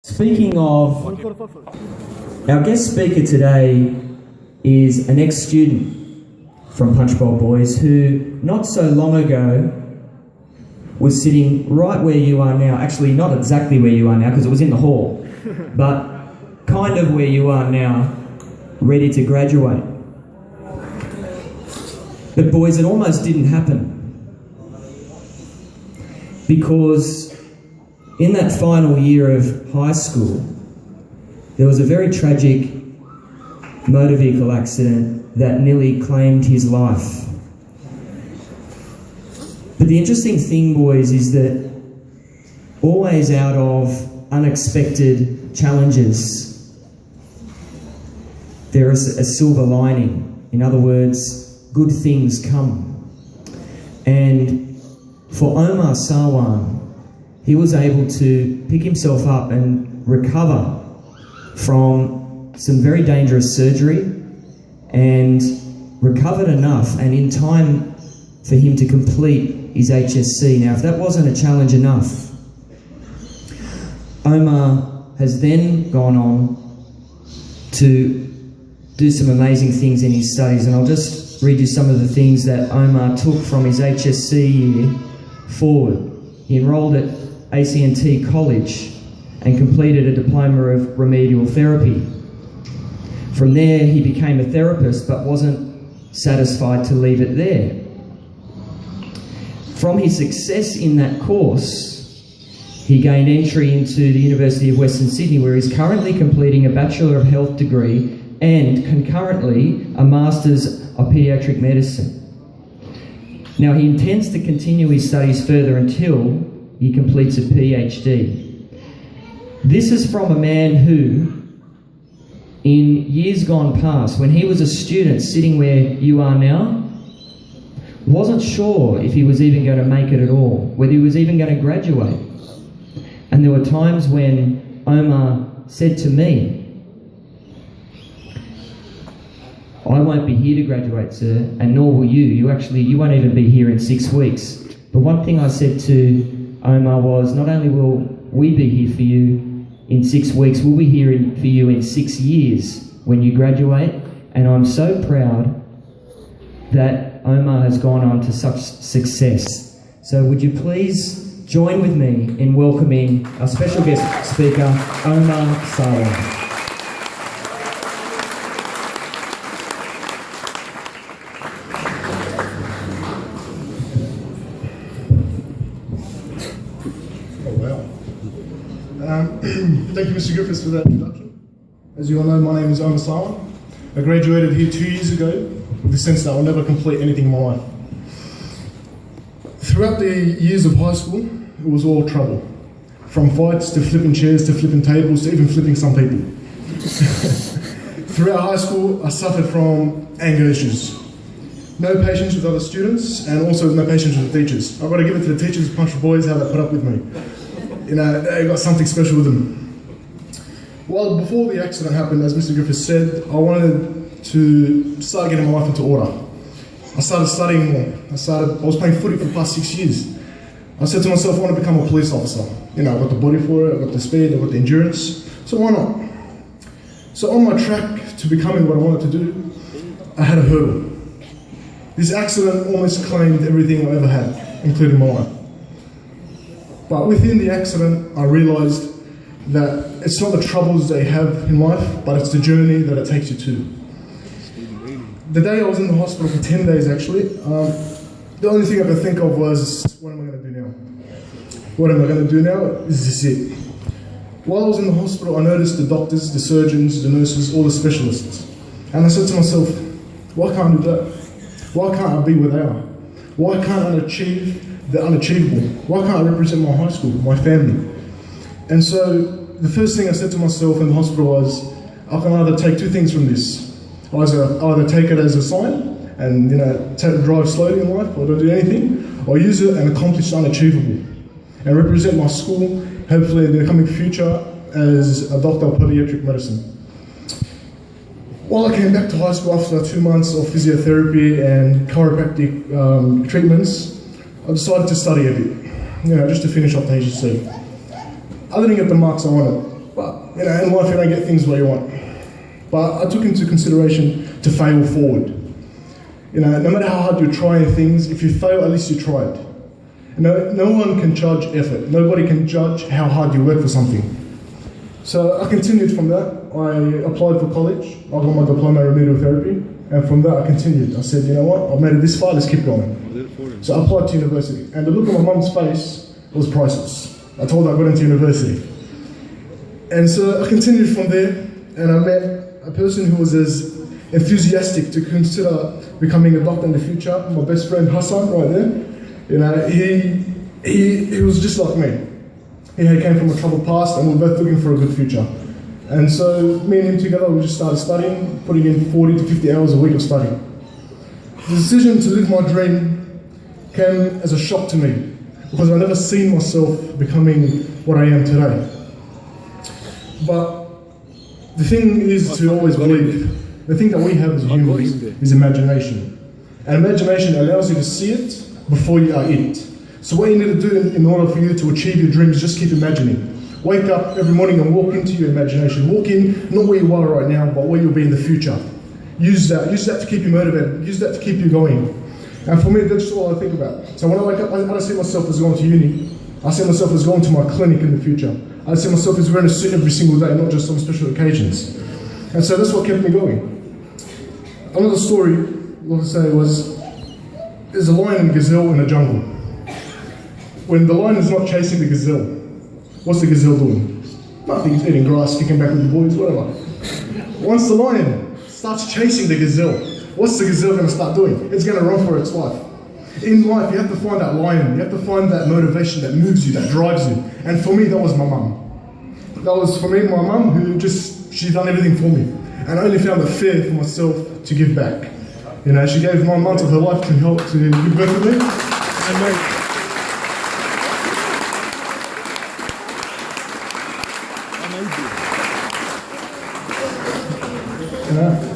Speaking of, our guest speaker today is an ex-student from Punchbowl Boys who not so long ago was sitting right where you are now. Actually, not exactly where you are now because it was in the hall, but kind of where you are now, ready to graduate. But boys, it almost didn't happen, because in that final year of high school, there was a very tragic motor vehicle accident that nearly claimed his life. But the interesting thing, boys, is that always out of unexpected challenges, there is a silver lining. In other words, good things come. And for Omar Sarwan, he was able to pick himself up and recover from some very dangerous surgery, and recovered enough and in time for him to complete his HSC. Now, if that wasn't a challenge enough, Omar has then gone on to do some amazing things in his studies, and I'll just read you some of the things that Omar took from his HSC year forward. He enrolled at ACNT College and completed a diploma of remedial therapy. From there, he became a therapist but wasn't satisfied to leave it there. From his success in that course, he gained entry into the University of Western Sydney, where he's currently completing a Bachelor of Health degree and concurrently a Master's of Paediatric Medicine. Now, he intends to continue his studies further until he completes a PhD. This is from a man who, in years gone past, when he was a student sitting where you are now, wasn't sure if he was even going to make it at all, whether he was even going to graduate. And there were times when Omar said to me, "I won't be here to graduate, sir, and nor will you. You won't even be here in 6 weeks." But one thing I said to Omar was, not only will we be here for you in 6 weeks, we'll be here for you in 6 years when you graduate. And I'm so proud that Omar has gone on to such success. So would you please join with me in welcoming our special guest speaker, Omar Sarwan. Thank you, Mr. Griffiths, for that introduction. As you all know, my name is Omar Sarwan. I graduated here 2 years ago with the sense that I'll never complete anything in my life. Throughout the years of high school, it was all trouble. From fights to flipping chairs to flipping tables to even flipping some people. Throughout high school, I suffered from anger issues. No patience with other students, and also no patience with the teachers. I've got to give it to the teachers of Punchbowl Boys how they put up with me. You know, they got something special with them. Well, before the accident happened, as Mr. Griffiths said, I wanted to start getting my life into order. I started studying more. I was playing footy for the past 6 years. I said to myself, I want to become a police officer. You know, I've got the body for it, I've got the speed, I've got the endurance, so why not? So on my track to becoming what I wanted to do, I had a hurdle. This accident almost claimed everything I ever had, including my life. But within the accident, I realised that it's not the troubles they have in life, but it's the journey that it takes you to. The day I was in the hospital for 10 days actually, the only thing I could think of was, what am I going to do now? What am I going to do now? Is this it? While I was in the hospital, I noticed the doctors, the surgeons, the nurses, all the specialists. And I said to myself, why can't I do that? Why can't I be where they are? Why can't I achieve the unachievable? Why can't I represent my high school, my family? And so the first thing I said to myself in the hospital was, I can either take two things from this. Either take it as a sign and drive slowly in life, or don't do anything, or use it and accomplish the unachievable and represent my school, hopefully in the coming future, as a doctor of pediatric medicine. While I came back to high school after 2 months of physiotherapy and chiropractic treatments, I decided to study a bit, just to finish off the HSC. I didn't get the marks I wanted, But, in life you don't get things the way you want. But I took into consideration to fail forward. No matter how hard you're trying things, if you fail, at least you tried. No one can judge effort. Nobody can judge how hard you work for something. So I continued from that. I applied for college. I got my diploma in remedial therapy. And from that I continued. I said, you know what, I've made it this far, let's keep going. So I applied to university. And the look on my mum's face was priceless. I told her I got into university. And so I continued from there, and I met a person who was as enthusiastic to consider becoming a doctor in the future. My best friend Hassan, right there. He was just like me. He came from a troubled past, and we were both looking for a good future. And so me and him together, we just started studying, putting in 40 to 50 hours a week of study. The decision to live my dream came as a shock to me, because I never seen myself becoming what I am today. But the thing is to always believe, the thing that we have as humans is imagination. And imagination allows you to see it before you are it. So what you need to do in order for you to achieve your dreams is just keep imagining. Wake up every morning and walk into your imagination. Walk in, not where you are right now, but where you'll be in the future. Use that to keep you motivated. Use that to keep you going. And for me, that's just all I think about. So when I wake up, I don't see myself as going to uni. I see myself as going to my clinic in the future. I see myself as wearing a suit every single day, not just on special occasions. And so that's what kept me going. Another story, what I say was, there's a lion and a gazelle in a jungle. When the lion is not chasing the gazelle, what's the gazelle doing? Nothing, he's eating grass, kicking back with the boys, whatever. Once the lion starts chasing the gazelle, what's the gazelle going to start doing? It's going to run for its life. In life, you have to find that lion, you have to find that motivation that moves you, that drives you. And for me, that was my mum. That was, for me, my mum, who she's done everything for me. And I only found it fair for myself to give back. She gave 9 months of her life to help to give birth to me.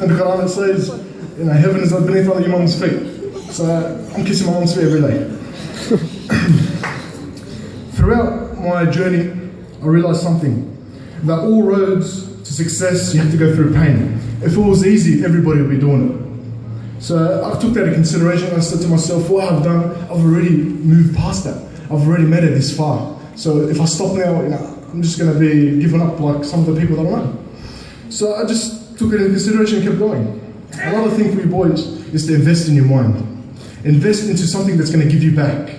And the Quran says, heaven is not beneath your mum's feet. So I'm kissing my mum's feet every day. Throughout my journey, I realised something. That all roads to success, you have to go through pain. If it was easy, everybody would be doing it. So I took that into consideration and I said to myself, what I've done, I've already moved past that. I've already made it this far. So if I stop now, I'm just going to be given up like some of the people that I know. So I just took it into consideration and kept going. Another thing for you boys is to invest in your mind. Invest into something that's going to give you back.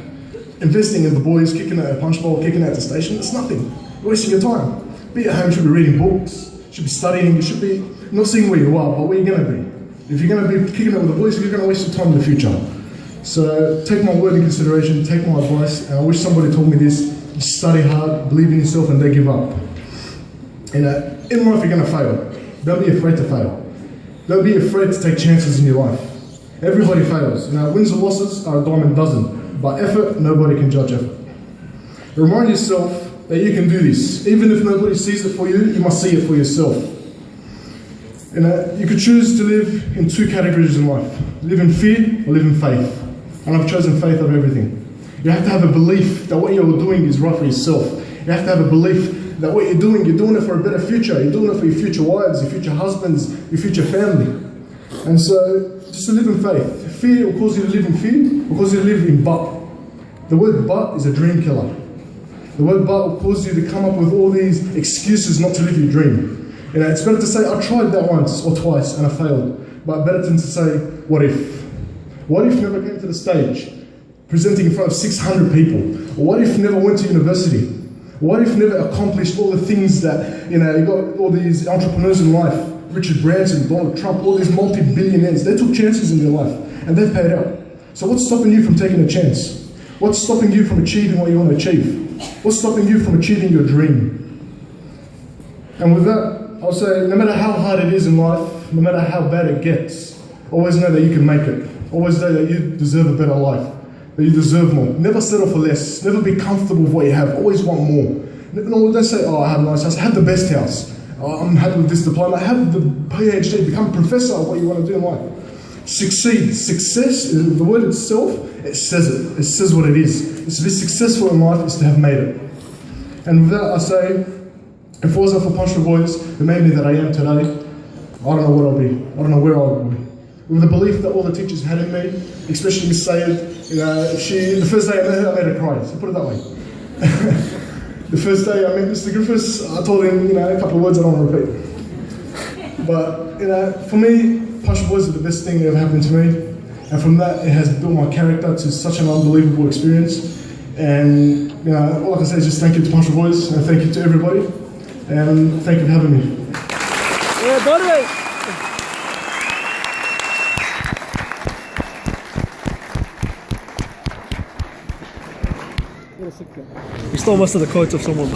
Investing in the boys, kicking out a punch bowl, kicking out the station, it's nothing. You're wasting your time. Be at home, you should be reading books, you should be studying, you should be not seeing where you are, but where you're going to be. If you're going to be kicking out with the boys, you're going to waste your time in the future. So take my word in consideration, take my advice, and I wish somebody told me this: study hard, believe in yourself, and don't give up. In life, you're going to fail. Don't be afraid to fail. Don't be afraid to take chances in your life. Everybody fails. Wins and losses are a dime a dozen. By effort, nobody can judge effort. Remind yourself that you can do this. Even if nobody sees it for you, you must see it for yourself. You could choose to live in 2 categories in life. Live in fear or live in faith. And I've chosen faith over everything. You have to have a belief that what you're doing is right for yourself. You have to have a belief that what you're doing it for a better future. You're doing it for your future wives, your future husbands, your future family. And so, just to live in faith. Fear will cause you to live in fear, will cause you to live in but. The word but is a dream killer. The word but will cause you to come up with all these excuses not to live your dream. It's better to say, I tried that once or twice and I failed. But better than to say, what if? What if never came to the stage, presenting in front of 600 people? Or what if never went to university? What if never accomplished all the things that, you got all these entrepreneurs in life, Richard Branson, Donald Trump, all these multi-billionaires, they took chances in their life and they've paid out. So what's stopping you from taking a chance? What's stopping you from achieving what you want to achieve? What's stopping you from achieving your dream? And with that, I'll say, no matter how hard it is in life, no matter how bad it gets, always know that you can make it. Always know that you deserve a better life, that you deserve more. Never settle for less. Never be comfortable with what you have. Always want more. No, don't say, I have a nice house. I have the best house. I'm happy with this diploma. I have the PhD. Become a professor of what you want to do in life. Succeed. Success, the word itself, it says it. It says what it is. It's to be successful in life is to have made it. And with that, I say, If it wasn't for Punchbowl Boys, who made me that I am today, I don't know what I'll be. I don't know where I'll be. With the belief that all the teachers had in me, especially Miss Sayed, the first day I met her, I made her cry, so put it that way. The first day I met Mr. Griffiths, I told him, a couple of words I don't want to repeat. But, for me, Punchbowl Boys are the best thing that ever happened to me. And from that, it has built my character to such an unbelievable experience. And, all I can say is just thank you to Punchbowl Boys, and thank you to everybody. And thank you for having me. Yeah, buddy. You stole most of the quotes of someone.